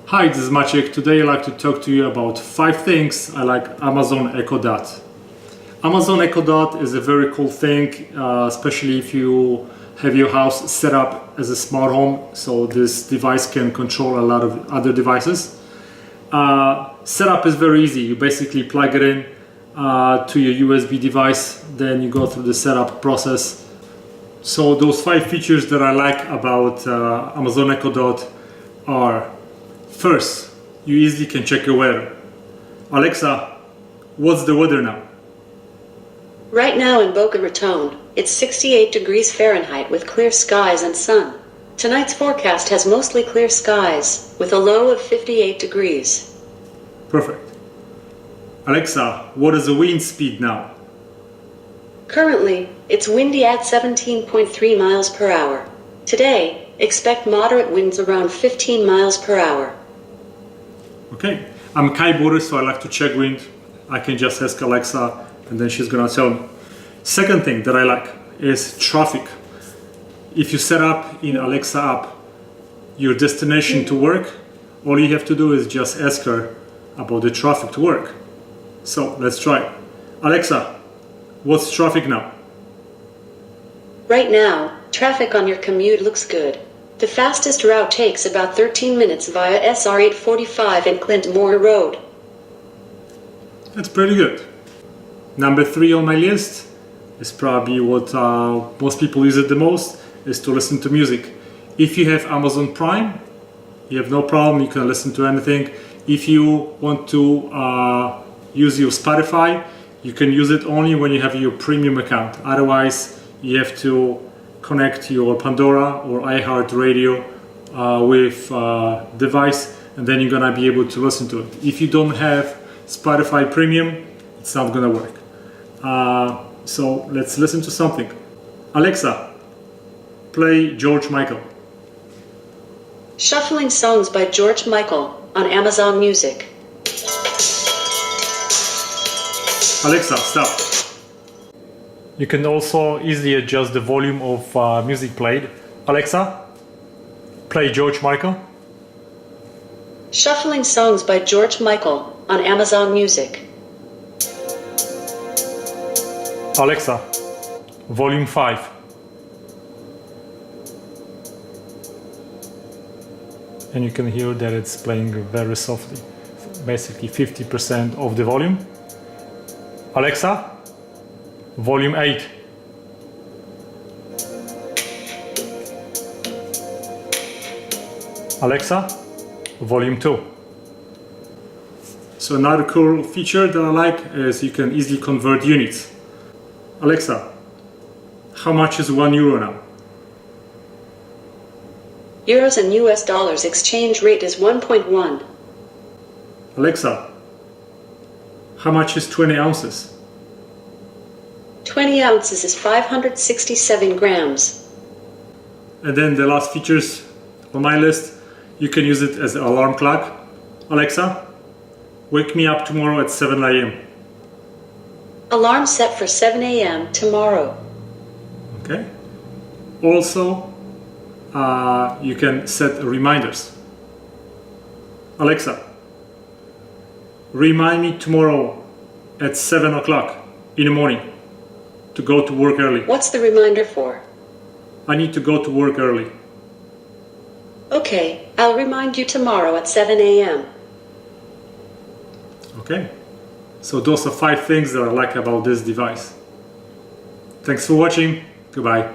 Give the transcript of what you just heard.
Hi, this is Maciek. Today I'd like to talk to you about 5 things I like Amazon Echo Dot. Amazon Echo Dot is a very cool thing, especially if you have your house set up as a smart home, so this device can control a lot of other devices. Setup is very easy. You basically plug it in to your USB device, then you go through the setup process. So those 5 features that I like about Amazon Echo Dot are: first, you easily can check your weather. Alexa, what's the weather now? Right now in Boca Raton, it's 68 degrees Fahrenheit with clear skies and sun. Tonight's forecast has mostly clear skies, with a low of 58 degrees. Perfect. Alexa, what is the wind speed now? Currently, it's windy at 17.3 miles per hour. Today, expect moderate winds around 15 miles per hour. Okay, I'm Kai Boris, so I like to check wind. I can just ask Alexa and then she's gonna tell me. Second thing that I like is traffic. If you set up in Alexa app your destination to work, all you have to do is just ask her about the traffic to work. So let's try it. Alexa, what's traffic now? Right now, traffic on your commute looks good. The fastest route takes about 13 minutes via SR 845 and Clint Moore Road. That's pretty good. Number 3 on my list is probably what most people use it the most, is to listen to music. If you have Amazon Prime, you have no problem, you can listen to anything. If you want to use your Spotify, you can use it only when you have your premium account. Otherwise, you have to connect your Pandora or iHeartRadio with device, and then you're gonna be able to listen to it. If you don't have Spotify Premium, it's not gonna work. So let's listen to something. Alexa, play George Michael. Shuffling songs by George Michael on Amazon Music. Alexa, stop. You can also easily adjust the volume of music played. Alexa, play George Michael. Shuffling songs by George Michael on Amazon Music. Alexa, volume 5. And you can hear that it's playing very softly, basically 50% of the volume. Alexa, volume 8. Alexa, volume 2. So another cool feature that I like is you can easily convert units. Alexa, how much is €1 now? Euros and US dollars exchange rate is 1.1. Alexa, how much is 20 ounces? 20 ounces is 567 grams. And then the last features on my list, you can use it as an alarm clock. Alexa, wake me up tomorrow at 7 a.m. Alarm set for 7 a.m. tomorrow. Okay. Also, you can set reminders. Alexa, remind me tomorrow at 7 o'clock in the morning to go to work early. What's the reminder for? I need to go to work early. Okay, I'll remind you tomorrow at 7 a.m. Okay. So those are 5 things that I like about this device. Thanks for watching. Goodbye.